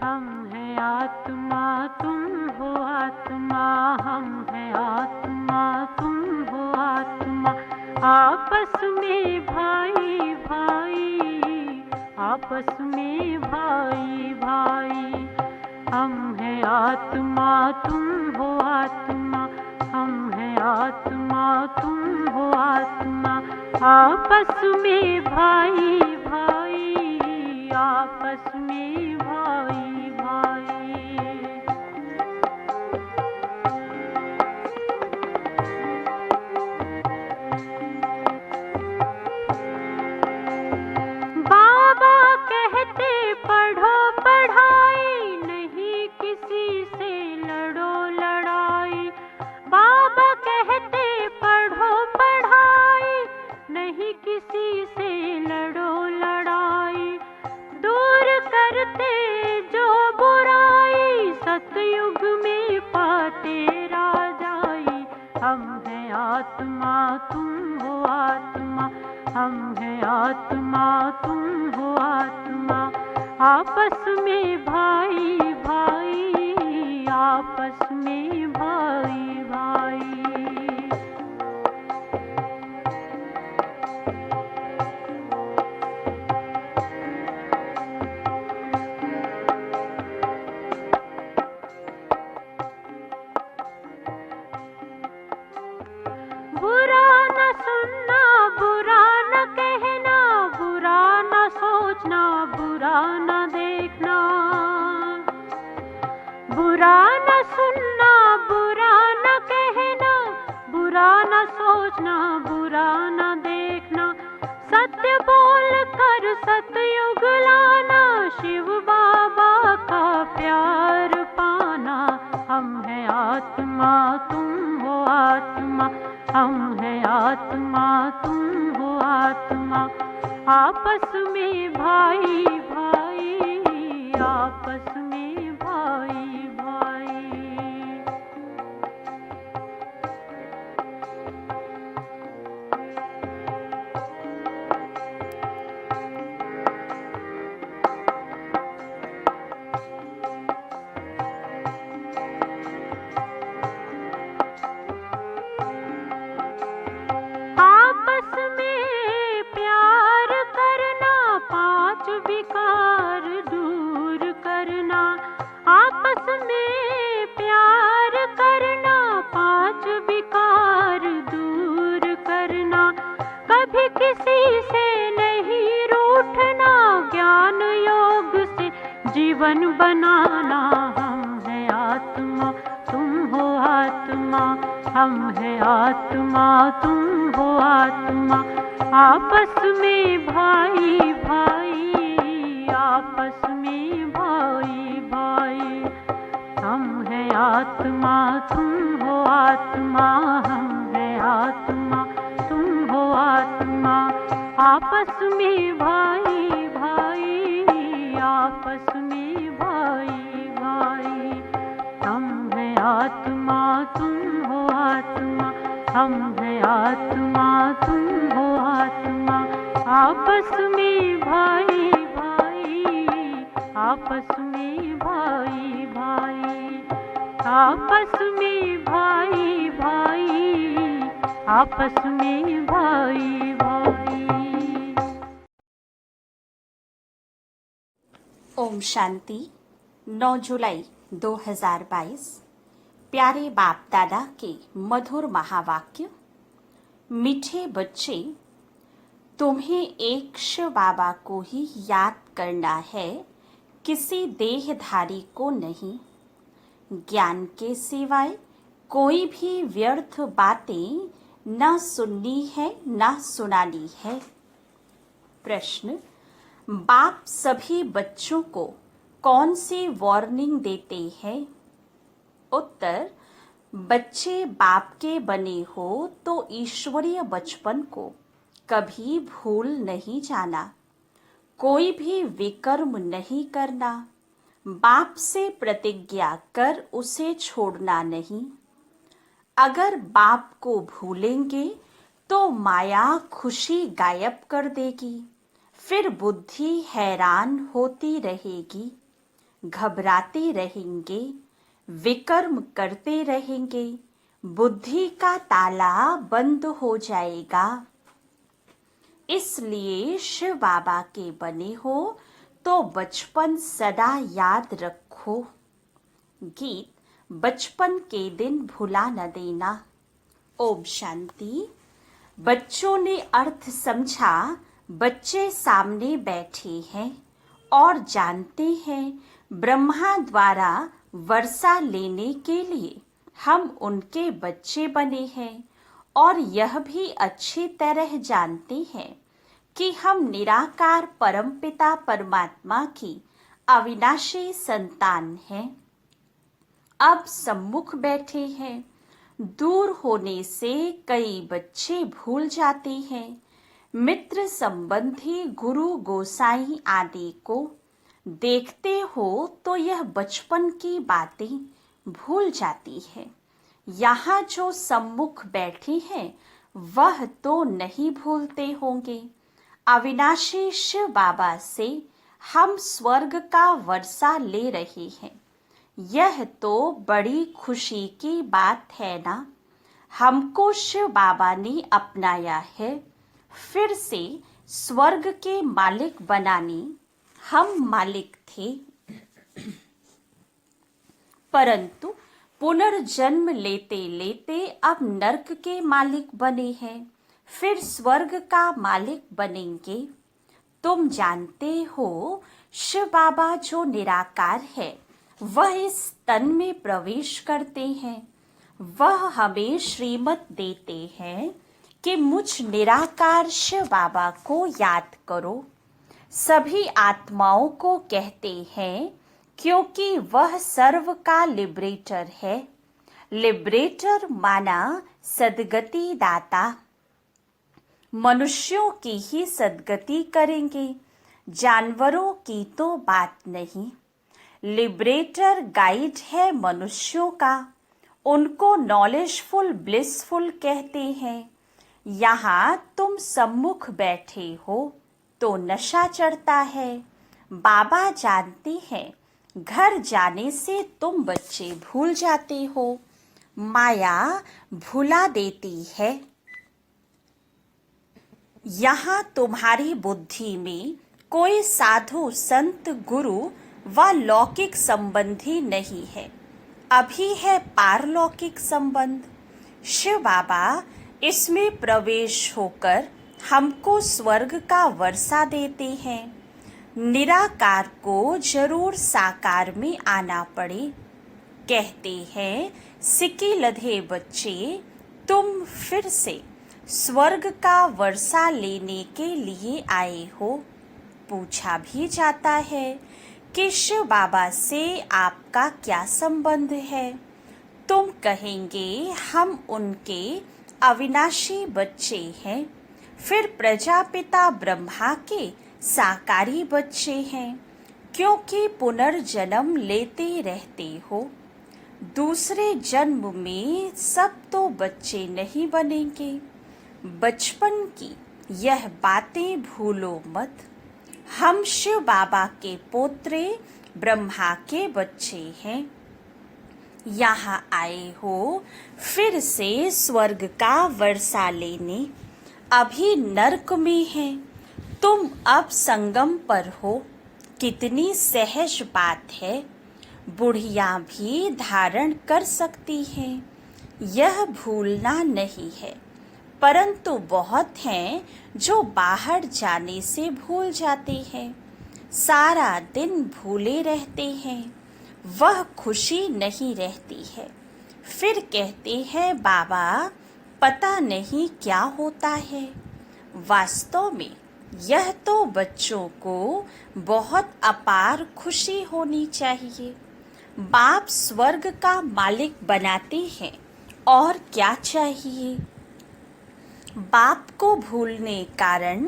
हम हैं आत्मा तुम हो आत्मा, हम हैं आत्मा तुम हो आत्मा, आपस में भाई भाई, आपस में भाई भाई। हम हैं आत्मा तुम हो आत्मा, हम हैं आत्मा तुम हो आत्मा, आपस में भाई भाई, आपस में भाई भाई। बाबा कहते पढ़ो पढ़ाई, नहीं किसी से लड़ो लड़ाई। बाबा कहते पढ़ो पढ़ाई, नहीं किसी से लड़ो लड़ाई। दूर करते जो बुराई, सतयुग में पाते राजाई। हम हैं आत्मा तुम हो आत्मा, हम हैं आत्मा तुम हो आत्मा, आपस में भाई भाई, आपस में भाई भाई। बुरा न सुनना, बुरा न कहना, बुरा न सोचना, बुरा न देखना। बुरा न सुनना, बुरा न कहना, बुरा न सोचना, बुरा न देखना। सत्य बोल कर सतयुग लाना, शिव बाबा का प्यार पाना। हम हैं आत्मा तुम हो आत्मा, हम हैं आत्मा तुम हो आत्मा, आपस में भाई भाई, आपस में भाई भाई। आपस में प्यार करना, पांच विकार दूर करना। आपस में प्यार करना, पांच विकार दूर करना। कभी किसी से नहीं रूठना, ज्ञान योग से जीवन बनाना। हम हैं आत्मा तुम हो आत्मा, हम हैं आत्मा तुम हो आत्मा, आपस में भाई भाई, आपस में भाई भाई। हम हैं आत्मा तुम हो आत्मा, हम हैं आत्मा तुम हो आत्मा, आपस में भाई भाई, आपस में भाई भाई। हम हैं आत्मा तुम हो आत्मा, हम हैं आत्मा तुम हो आत्मा, आपस में भाई भाई, आपस में भाई भाई। आपस में भाई भाई, आपस में भाई भाई। ओम शांति। 9 जुलाई 2022। प्यारे बाप दादा के मधुर महावाक्य। मीठे बच्चे, तुम्हें एक शिव बाबा को ही याद करना है, किसी देहधारी को नहीं। ज्ञान के सिवाय कोई भी व्यर्थ बातें न सुननी है न सुनानी है। प्रश्न, बाप सभी बच्चों को कौन सी वार्निंग देते हैं? उत्तर, बच्चे बाप के बने हो तो ईश्वरीय बचपन को कभी भूल नहीं जाना, कोई भी विकर्म नहीं करना, बाप से प्रतिज्ञा कर उसे छोड़ना नहीं। अगर बाप को भूलेंगे तो माया खुशी गायब कर देगी, फिर बुद्धि हैरान होती रहेगी, घबराते रहेंगे, विकर्म करते रहेंगे, बुद्धि का ताला बंद हो जाएगा। इसलिए शिव बाबा के बने हो तो बचपन सदा याद रखो। गीत बचपन के दिन भुला न देना। ओम शांति। बच्चों ने अर्थ समझा। बच्चे सामने बैठे हैं और जानते हैं ब्रह्मा द्वारा वर्षा लेने के लिए हम उनके बच्चे बने हैं और यह भी अच्छी तरह जानते हैं कि हम निराकार परमपिता परमात्मा की अविनाशी संतान हैं। अब सम्मुख बैठे हैं। दूर होने से कई बच्चे भूल जाते हैं। मित्र संबंधी गुरु गोसाई आदि को देखते हो तो यह बचपन की बातें भूल जाती है। यहाँ जो सम्मुख बैठे हैं वह तो नहीं भूलते होंगे। अविनाशी शिव बाबा से हम स्वर्ग का वर्षा ले रहे हैं। यह तो बड़ी खुशी की बात है ना। हमको शिव बाबा ने अपनाया है। फिर से स्वर्ग के मालिक बनाने हम मालिक थे, परंतु पुनर्जन्म लेते लेते अब नरक के मालिक बने हैं। फिर स्वर्ग का मालिक बनेंगे। तुम जानते हो शिव बाबा जो निराकार है वह इस तन में प्रवेश करते हैं। वह हमें श्रीमत देते हैं कि मुझ निराकार शिव बाबा को याद करो। सभी आत्माओं को कहते हैं क्योंकि वह सर्व का लिबरेटर है। लिबरेटर माना सद्गति दाता। मनुष्यों की ही सद्गति करेंगे, जानवरों की तो बात नहीं। लिबरेटर गाइड है मनुष्यों का। उनको नॉलेजफुल ब्लिसफुल कहते हैं। यहाँ तुम सम्मुख बैठे हो तो नशा चढ़ता है। बाबा जानते हैं घर जाने से तुम बच्चे भूल जाते हो। माया भुला देती है। यहाँ तुम्हारी बुद्धि में कोई साधु संत गुरु व लौकिक संबंधी नहीं है। अभी है पारलौकिक संबंध। शिव बाबा इसमें प्रवेश होकर हमको स्वर्ग का वर्षा देते हैं। निराकार को जरूर साकार में आना पड़े। कहते हैं सिक्की लधे बच्चे तुम फिर से स्वर्ग का वर्षा लेने के लिए आए हो। पूछा भी जाता है कि शिव बाबा से आपका क्या संबंध है। तुम कहेंगे हम उनके अविनाशी बच्चे हैं। फिर प्रजापिता ब्रह्मा के साकारी बच्चे हैं, क्योंकि पुनर्जन्म लेते रहते हो। दूसरे जन्म में सब तो बच्चे नहीं बनेंगे। बचपन की यह बातें भूलो मत। हम शिव बाबा के पोत्रे ब्रह्मा के बच्चे हैं। यहाँ आए हो फिर से स्वर्ग का वर्षा लेने। अभी नरक में हैं। तुम अब संगम पर हो। कितनी सहज बात है। बुढ़िया भी धारण कर सकती हैं। यह भूलना नहीं है। परंतु बहुत हैं जो बाहर जाने से भूल जाते हैं। सारा दिन भूले रहते हैं। वह खुशी नहीं रहती है। फिर कहते हैं बाबा पता नहीं क्या होता है। वास्तव में यह तो बच्चों को बहुत अपार खुशी होनी चाहिए। बाप स्वर्ग का मालिक बनाते हैं और क्या चाहिए। बाप को भूलने कारण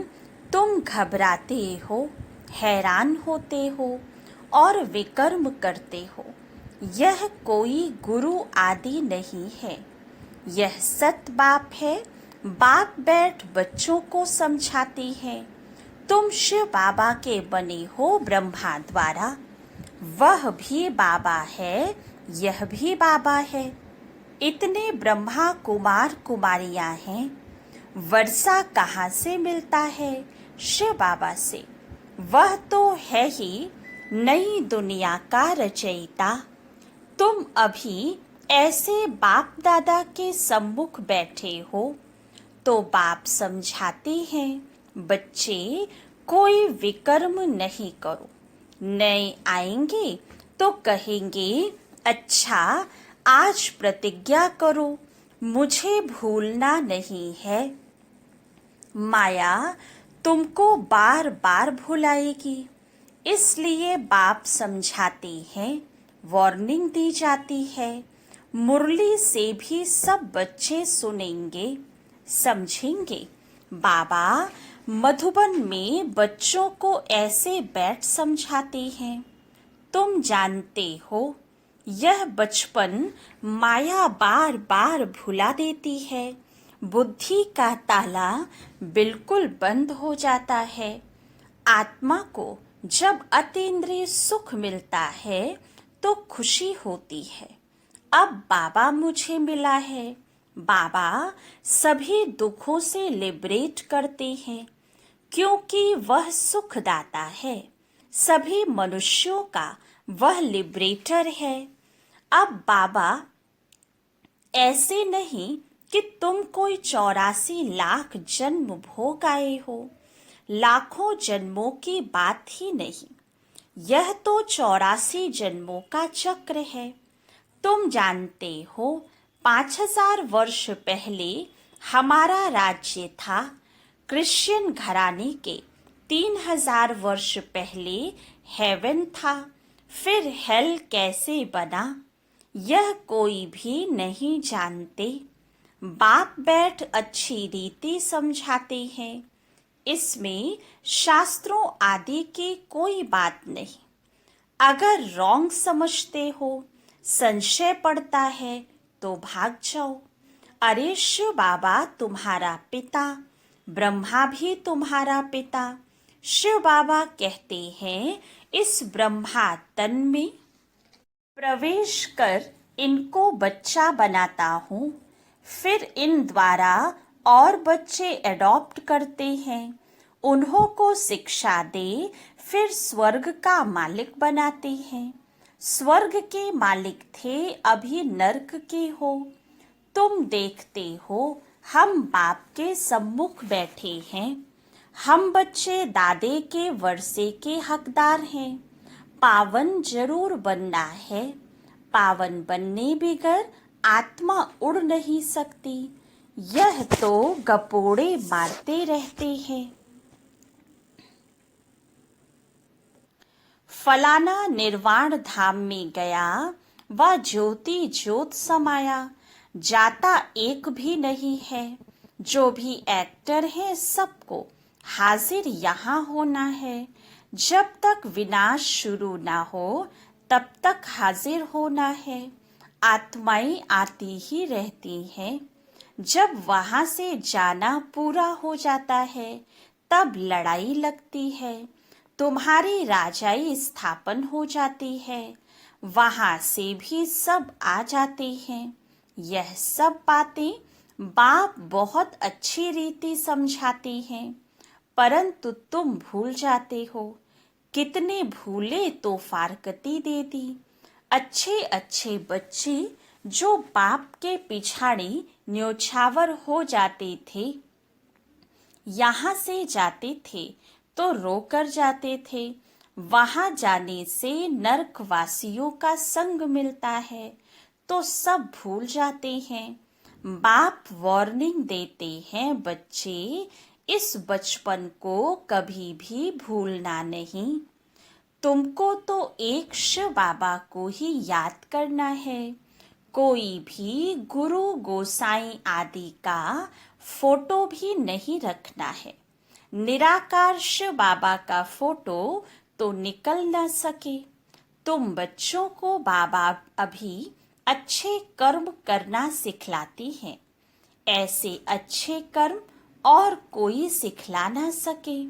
तुम घबराते हो, हैरान होते हो और विकर्म करते हो। यह कोई गुरु आदि नहीं है। यह सत बाप है। बाप बैठ बच्चों को समझाते हैं। तुम शिव बाबा के बने हो ब्रह्मा द्वारा। वह भी बाबा है, यह भी बाबा है। इतने ब्रह्मा कुमार कुमारियां हैं, वर्षा कहाँ से मिलता है? शिव बाबा से। वह तो है ही नई दुनिया का रचयिता। तुम अभी ऐसे बाप दादा के सम्मुख बैठे हो तो बाप समझाते हैं, बच्चे कोई विकर्म नहीं करो। नए आएंगे तो कहेंगे, अच्छा आज प्रतिज्ञा करो, मुझे भूलना नहीं है। माया तुमको बार बार भुलाएगी, इसलिए बाप समझाते हैं, वार्निंग दी जाती है। मुरली से भी सब बच्चे सुनेंगे, समझेंगे। बाबा मधुबन में बच्चों को ऐसे बैठ समझाते हैं। तुम जानते हो, यह बचपन माया बार बार भुला देती है। बुद्धि का ताला बिल्कुल बंद हो जाता है। आत्मा को जब अतीन्द्रिय सुख मिलता है तो खुशी होती है। अब बाबा मुझे मिला है। बाबा सभी दुखों से लिबरेट करते हैं, क्योंकि वह सुखदाता है। सभी मनुष्यों का वह लिबरेटर है। अब बाबा ऐसे नहीं कि तुम कोई 84 लाख जन्म भोग आए हो। लाखों जन्मों की बात ही नहीं, यह तो 84 जन्मों का चक्र है। तुम जानते हो, 5000 वर्ष पहले हमारा राज्य था। क्रिश्चियन घराने के 3000 वर्ष पहले हेवन था। फिर हेल कैसे बना, यह कोई भी नहीं जानते। बाप बैठ अच्छी रीति समझाते हैं। इसमें शास्त्रों आदि की कोई बात नहीं। अगर रॉन्ग समझते हो, संशय पड़ता है तो भाग जाओ। अरे शिव बाबा तुम्हारा पिता, ब्रह्मा भी तुम्हारा पिता। शिव बाबा कहते हैं, इस ब्रह्मा तन में प्रवेश कर इनको बच्चा बनाता हूँ। फिर इन द्वारा और बच्चे एडॉप्ट करते हैं, उन्हों को शिक्षा दे, फिर स्वर्ग का मालिक बनाते हैं। स्वर्ग के मालिक थे, अभी नर्क के हो। तुम देखते हो, हम बाप के सम्मुख बैठे हैं। हम बच्चे दादे के वर्षे के हकदार हैं। पावन जरूर बनना है। पावन बनने बगैर आत्मा उड़ नहीं सकती। यह तो गपोड़े मारते रहते हैं। फलाना निर्वाण धाम में गया, वह ज्योति ज्योत समाया। जाता एक भी नहीं है। जो भी एक्टर है, सबको हाजिर यहाँ होना है। जब तक विनाश शुरू ना हो, तब तक हाजिर होना है। आत्माएं आती ही रहती हैं। जब वहां से जाना पूरा हो जाता है, तब लड़ाई लगती है। तुम्हारी राजाई स्थापन हो जाती है। वहां से भी सब आ जाते हैं। यह सब बातें बाप बहुत अच्छी रीति समझाती हैं, परंतु तुम भूल जाते हो। कितने भूले तो फारकती दे दी। अच्छे अच्छे बच्चे जो बाप के पिछाड़ी न्योछावर हो जाते थे, यहाँ से जाते थे तो रोकर जाते थे। वहां जाने से नरकवासियों का संग मिलता है, तो सब भूल जाते हैं। बाप वार्निंग देते हैं, बच्चे इस बचपन को कभी भी भूलना नहीं। तुमको तो एक शिव बाबा को ही याद करना है। कोई भी गुरु गोसाई आदि का फोटो भी नहीं रखना है। निराकार शिव बाबा का फोटो तो निकल न सके। तुम बच्चों को बाबा अभी अच्छे कर्म करना सिखलाती हैं। ऐसे अच्छे कर्म और कोई सिखला ना सके।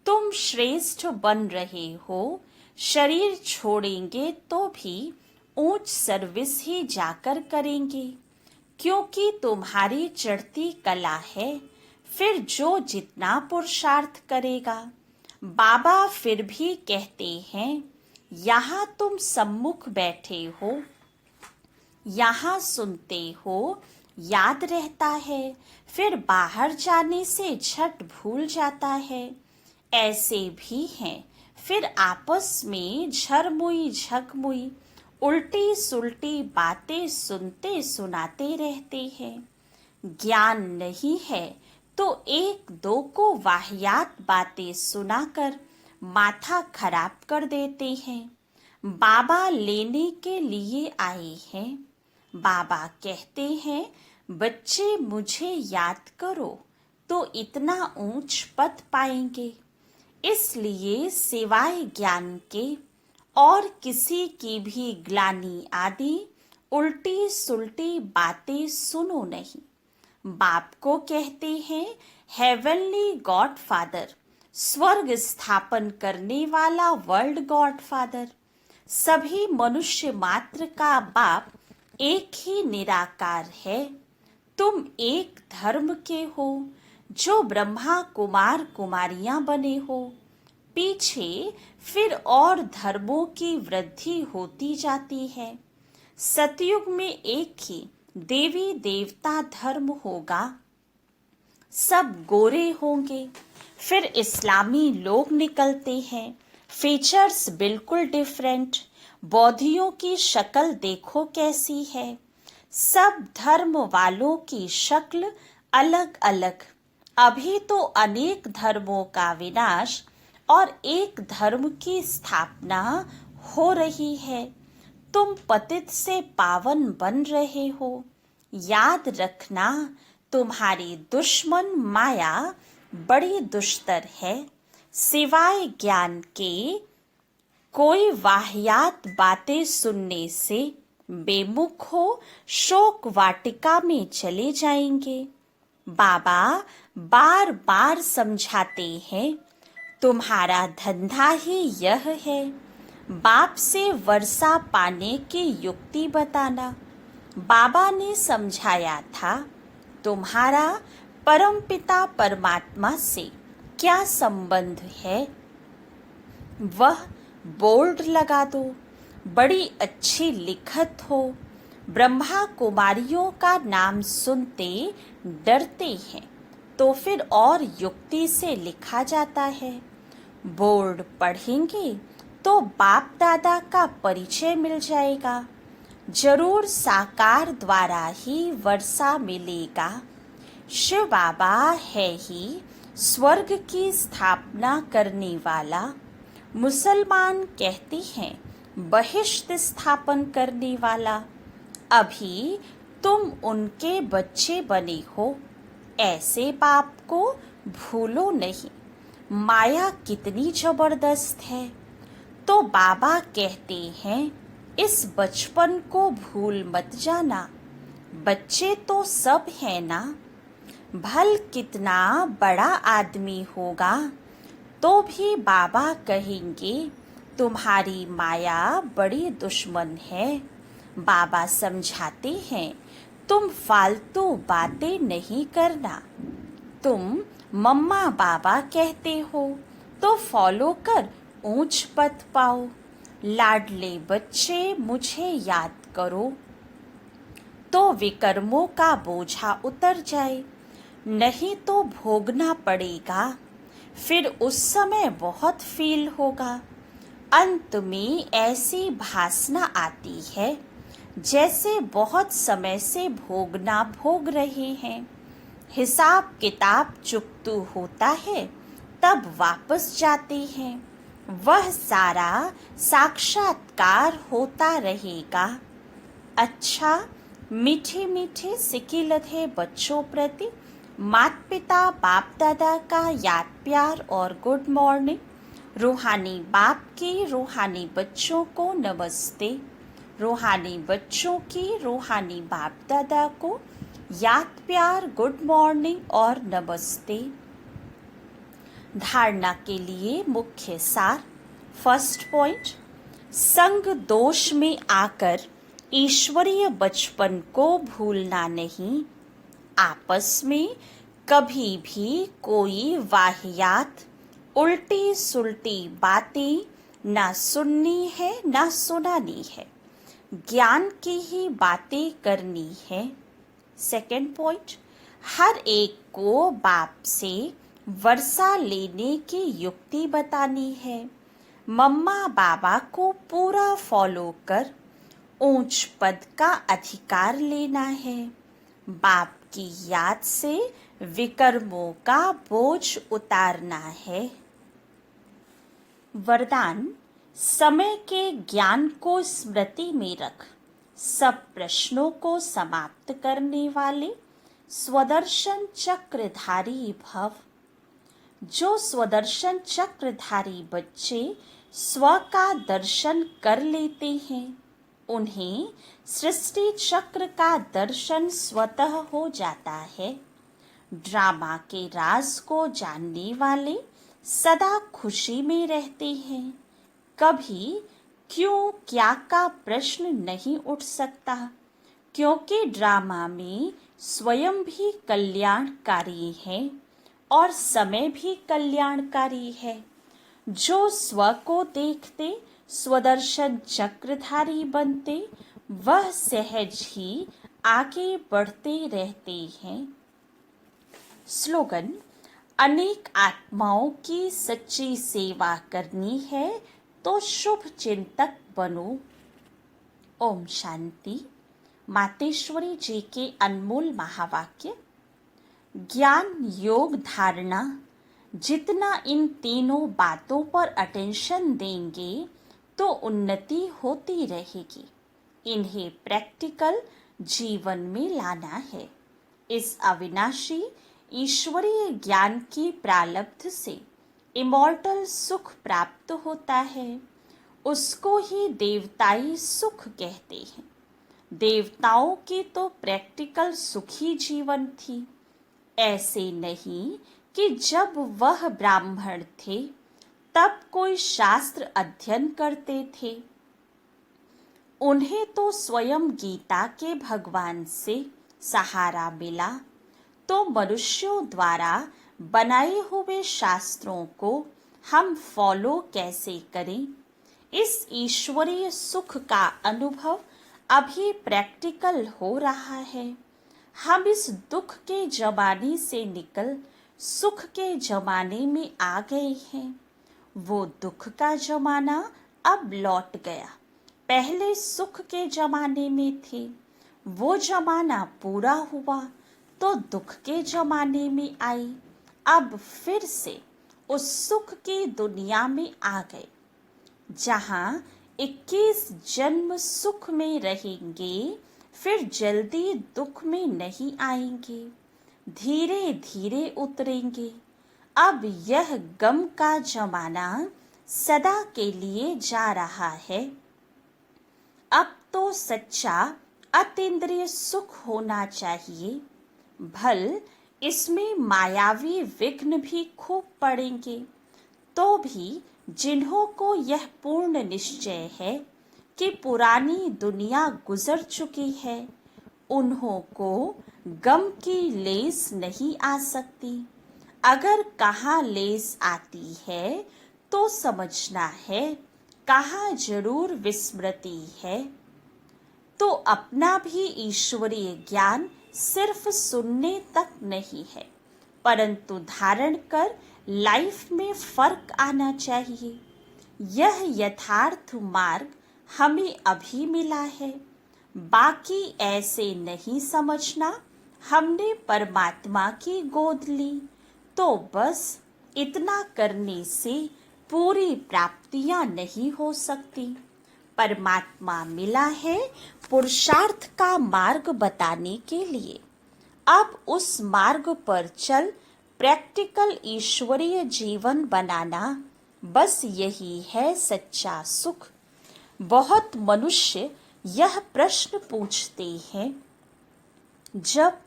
तुम श्रेष्ठ बन रहे हो, शरीर छोड़ेंगे तो भी ऊंच सर्विस ही जाकर करेंगे, क्योंकि तुम्हारी चढ़ती कला है। फिर जो जितना पुरुषार्थ करेगा। बाबा फिर भी कहते हैं, यहाँ तुम सम्मुख बैठे हो, यहाँ सुनते हो, याद रहता है, फिर बाहर जाने से झट भूल जाता है। ऐसे भी हैं, फिर आपस में झरमुई झकमुई उल्टी सुल्टी बातें सुनते सुनाते रहते हैं। ज्ञान नहीं है तो एक दो को वाहियात बातें सुनाकर माथा खराब कर देते हैं। बाबा लेने के लिए आए हैं। बाबा कहते हैं, बच्चे मुझे याद करो तो इतना ऊंच पद पाएंगे। इसलिए सिवाय ज्ञान के और किसी की भी ग्लानि आदि उल्टी सुल्टी बातें सुनो नहीं। बाप को कहते हैं, हेवनली गॉड फादर, स्वर्ग स्थापन करने वाला वर्ल्ड गॉड फादर। सभी मनुष्य मात्र का बाप एक ही निराकार है। तुम एक धर्म के हो, जो ब्रह्मा कुमार कुमारियां बने हो। पीछे फिर और धर्मों की वृद्धि होती जाती है। सतयुग में एक ही देवी देवता धर्म होगा, सब गोरे होंगे। फिर इस्लामी लोग निकलते हैं, फीचर्स बिल्कुल डिफरेंट। बौद्धियों की शक्ल देखो कैसी है। सब धर्म वालों की शक्ल अलग अलग। अभी तो अनेक धर्मों का विनाश और एक धर्म की स्थापना हो रही है। तुम पतित से पावन बन रहे हो। याद रखना, तुम्हारी दुश्मन माया बड़ी दुष्टर है। सिवाय ज्ञान के कोई वाहियात बातें सुनने से बेमुख हो शोक वाटिका में चले जाएंगे। बाबा बार बार समझाते हैं, तुम्हारा धंधा ही यह है, बाप से वर्षा पाने की युक्ति बताना। बाबा ने समझाया था, तुम्हारा परमपिता परमात्मा से क्या संबंध है, वह बोर्ड लगा दो। बड़ी अच्छी लिखत हो। ब्रह्मा कुमारियों का नाम सुनते डरते हैं, तो फिर और युक्ति से लिखा जाता है। बोर्ड पढ़ेंगे तो बाप दादा का परिचय मिल जाएगा। जरूर साकार द्वारा ही वर्षा मिलेगा। शिव बाबा है ही स्वर्ग की स्थापना करने वाला। मुसलमान कहते हैं बहिष्ट स्थापन करने वाला। अभी तुम उनके बच्चे बने हो। ऐसे बाप को भूलो नहीं। माया कितनी जबरदस्त है। तो बाबा कहते हैं, इस बचपन को भूल मत जाना। बच्चे तो सब है ना। भल कितना बड़ा आदमी होगा तो भी बाबा कहेंगे, तुम्हारी माया बड़ी दुश्मन है। बाबा समझाते हैं, तुम फालतू बातें नहीं करना। तुम मम्मा बाबा कहते हो तो फॉलो कर ऊंच पद पाओ। लाडले बच्चे मुझे याद करो तो विकर्मों का बोझा उतर जाए, नहीं तो भोगना पड़ेगा। फिर उस समय बहुत फील होगा। अंत में ऐसी भासना आती है जैसे बहुत समय से भोगना भोग रहे हैं। हिसाब किताब चुकतू होता है, तब वापस जाते हैं। वह सारा साक्षात्कार होता रहेगा। अच्छा, मीठे मीठे सिकिलधे बच्चों प्रति माता पिता बाप दादा का याद प्यार और गुड मॉर्निंग। रूहानी बाप की रूहानी बच्चों को नमस्ते। रूहानी बच्चों की रूहानी बाप दादा को याद प्यार गुड मॉर्निंग और नमस्ते। धारणा के लिए मुख्य सार। फर्स्ट पॉइंट, संग दोष में आकर ईश्वरीय बचपन को भूलना नहीं। आपस में कभी भी कोई वाहियात उल्टी सुल्टी बातें ना सुननी है ना सुनानी है, ज्ञान की ही बातें करनी है। सेकंड पॉइंट, हर एक को बाप से वर्षा लेने की युक्ति बतानी है। मम्मा बाबा को पूरा फॉलो कर ऊंच पद का अधिकार लेना है। बाप की याद से विकर्मों का बोझ उतारना है। वरदान, समय के ज्ञान को स्मृति में रख सब प्रश्नों को समाप्त करने वाले स्वदर्शन चक्रधारी भव। जो स्वदर्शन चक्रधारी बच्चे स्व का दर्शन कर लेते हैं, उन्हें सृष्टि चक्र का दर्शन स्वतः हो जाता है। ड्रामा के राज को जानने वाले सदा खुशी में रहते हैं। कभी क्यों क्या का प्रश्न नहीं उठ सकता, क्योंकि ड्रामा में स्वयं भी कल्याणकारी है और समय भी कल्याणकारी है। जो स्व को देखते स्वदर्शन चक्रधारी बनते, वह सहज ही आगे बढ़ते रहते हैं। स्लोगन, अनेक आत्माओं की सच्ची सेवा करनी है तो शुभ चिंतक बनो। ओम शांति। मातेश्वरी जी के अनमोल महावाक्य। ज्ञान, योग, धारणा, जितना इन तीनों बातों पर अटेंशन देंगे तो उन्नति होती रहेगी। इन्हें प्रैक्टिकल जीवन में लाना है। इस अविनाशी ईश्वरीय ज्ञान की प्रालब्ध से इमॉर्टल सुख प्राप्त होता है। उसको ही देवताई सुख कहते हैं। देवताओं की तो प्रैक्टिकल सुखी जीवन थी। ऐसे नहीं कि जब वह ब्राह्मण थे तब कोई शास्त्र अध्ययन करते थे। उन्हें तो स्वयं गीता के भगवान से सहारा मिला। तो मनुष्यों द्वारा बनाए हुए शास्त्रों को हम फॉलो कैसे करें? इस ईश्वरीय सुख का अनुभव अभी प्रैक्टिकल हो रहा है। हम इस दुख के जमाने से निकल सुख के जमाने में आ गए हैं। वो दुख का जमाना अब लौट गया। पहले सुख के जमाने में थे, वो जमाना पूरा हुआ तो दुख के जमाने में आई। अब फिर से उस सुख की दुनिया में आ गए, जहाँ 21 जन्म सुख में रहेंगे, फिर जल्दी दुख में नहीं आएंगे, धीरे धीरे उतरेंगे। अब यह गम का जमाना सदा के लिए जा रहा है। अब तो सच्चा अतीन्द्रिय सुख होना चाहिए। भल इसमें मायावी विघ्न भी खूब पड़ेंगे, तो भी जिन्हों को यह पूर्ण निश्चय है कि पुरानी दुनिया गुजर चुकी है, उन्हों को गम की लेस नहीं आ सकती। अगर कहाँ लेस आती है तो समझना है कहाँ जरूर विस्मृति है। तो अपना भी ईश्वरीय ज्ञान सिर्फ सुनने तक नहीं है, परंतु धारण कर लाइफ में फर्क आना चाहिए। यह यथार्थ मार्ग हमें अभी मिला है। बाकी ऐसे नहीं समझना हमने परमात्मा की गोद ली, तो बस इतना करने से पूरी प्राप्तियां नहीं हो सकती। परमात्मा मिला है पुरुषार्थ का मार्ग बताने के लिए। अब उस मार्ग पर चल प्रैक्टिकल ईश्वरीय जीवन बनाना, बस यही है सच्चा सुख। बहुत मनुष्य यह प्रश्न पूछते हैं, जब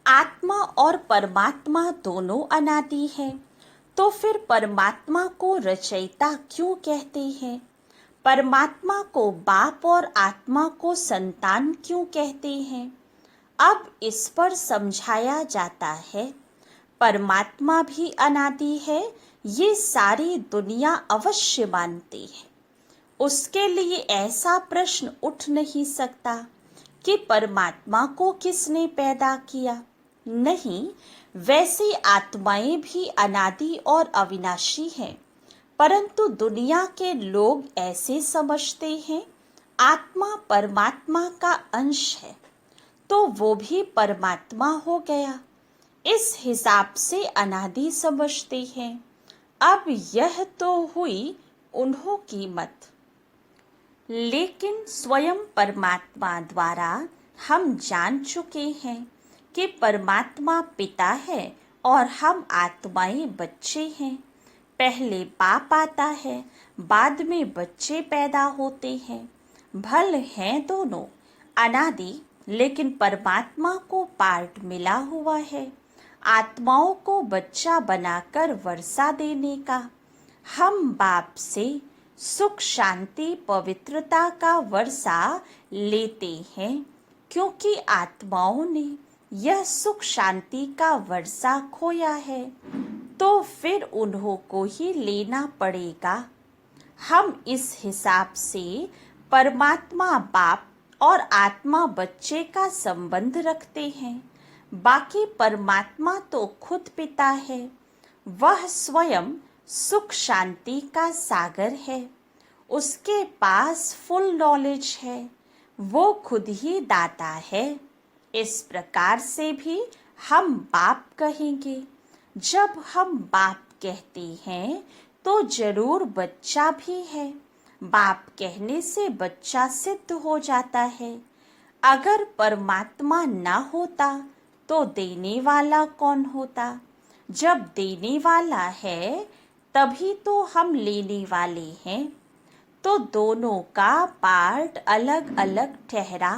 आत्मा और परमात्मा दोनों अनादि हैं, तो फिर परमात्मा को रचयिता क्यों कहते हैं? परमात्मा को बाप और आत्मा को संतान क्यों कहते हैं? अब इस पर समझाया जाता है। परमात्मा भी अनादि है, ये सारी दुनिया अवश्य मानती है। उसके लिए ऐसा प्रश्न उठ नहीं सकता कि परमात्मा को किसने पैदा किया। नहीं, वैसे आत्माएं भी अनादि और अविनाशी हैं, परंतु दुनिया के लोग ऐसे समझते हैं आत्मा परमात्मा का अंश है, तो वो भी परमात्मा हो गया। इस हिसाब से अनादि समझते हैं। अब यह तो हुई उन्हों की मत, लेकिन स्वयं परमात्मा द्वारा हम जान चुके हैं कि परमात्मा पिता है और हम आत्माएं बच्चे हैं। पहले बाप आता है, बाद में बच्चे पैदा होते हैं। भल हैं दोनों अनादि, लेकिन परमात्मा को पार्ट मिला हुआ है आत्माओं को बच्चा बनाकर वर्षा देने का। हम बाप से सुख शांति पवित्रता का वर्षा लेते हैं, क्योंकि आत्माओं ने यह सुख शांति का वर्षा खोया है, तो फिर उन्हों को ही लेना पड़ेगा। हम इस हिसाब से परमात्मा बाप और आत्मा बच्चे का संबंध रखते हैं। बाकी परमात्मा तो खुद पिता है, वह स्वयं सुख शांति का सागर है। उसके पास फुल नॉलेज है, वो खुद ही दाता है। इस प्रकार से भी हम बाप कहेंगे। जब हम बाप कहते हैं तो जरूर बच्चा भी है। बाप कहने से बच्चा सिद्ध हो जाता है। अगर परमात्मा ना होता तो देने वाला कौन होता? जब देने वाला है तभी तो हम लेने वाले हैं। तो दोनों का पार्ट अलग अलग ठहरा।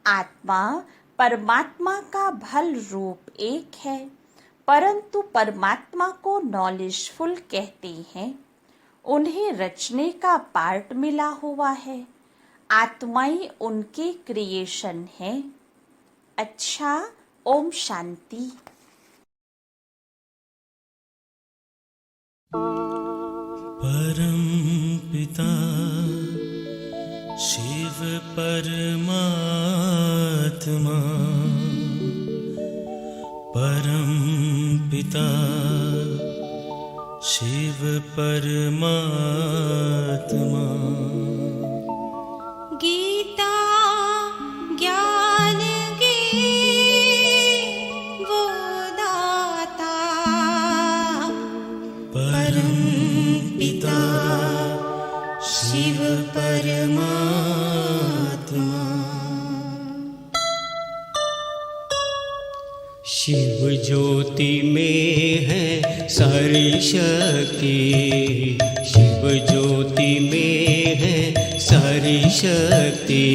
आत्मा परमात्मा का भल रूप एक है, परंतु परमात्मा को नॉलेजफुल कहते हैं। उन्हें रचने का पार्ट मिला हुआ है। आत्माएं उनकी क्रिएशन है। अच्छा, ओम शांति। परम पिता शिव परमात्मा, परम पिता शिव परमात्मा। गीता ज्ञान की वो दाता, परम पिता शिव परमात्मा। शिव ज्योति में है सारी शक्ति, शिव ज्योति में है सारी शक्ति।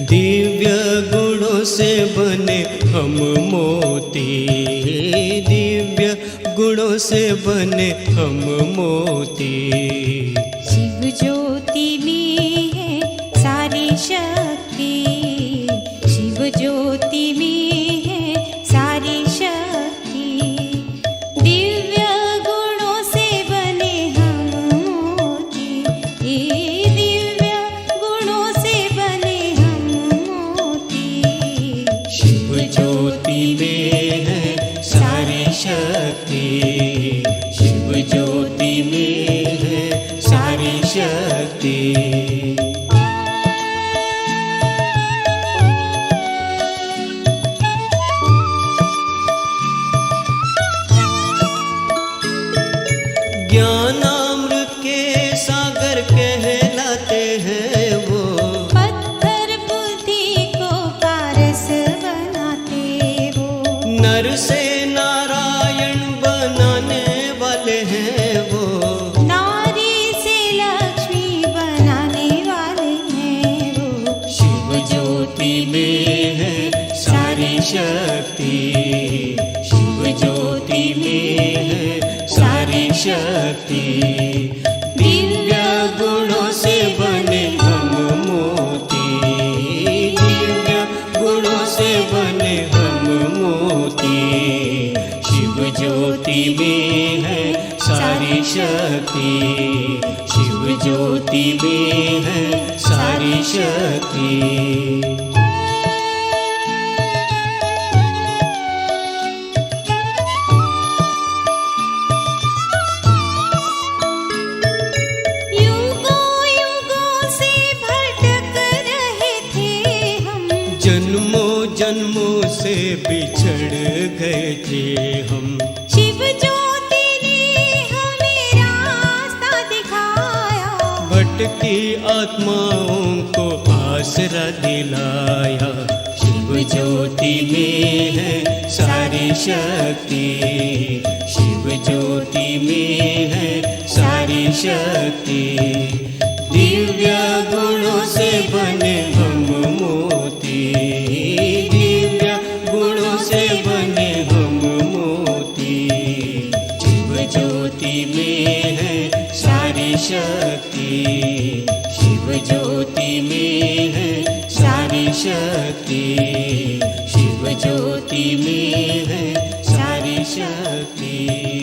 दिव्य गुणों से बने हम मोती, दिव्य गुणों से बने हम मोती। शिव ज्योति में है सारी शक्ति, शिव ज्योति में है सारी शक्ति। दिव्य गुणों से बने हम मोती, ये दिव्य गुणों से बने हम मोती। शिव ज्योति में है सारी शक्ति, शिव ज्योति में है दिव्य गुणों से बने हम मोती, दिव्य गुणों से बने हम मोती। शिव ज्योति में है सारी शक्ति, शिव ज्योति में है सारी शक्ति। जन्मों जन्मों से बिछड़ गए थे हम, शिव ज्योति ने हमें रास्ता दिखाया, भटकी आत्माओं को आसरा दिलाया। शिव ज्योति में है सारी शक्ति, शिव ज्योति में है सारी शक्ति। दिव्य गुणों से बने हम मोती, दिव्य गुणों से बने हम मोती। शिव ज्योति में है सारी शक्ति, शिव ज्योति में है सारी शक्ति, शिव ज्योति में है सारी शक्ति।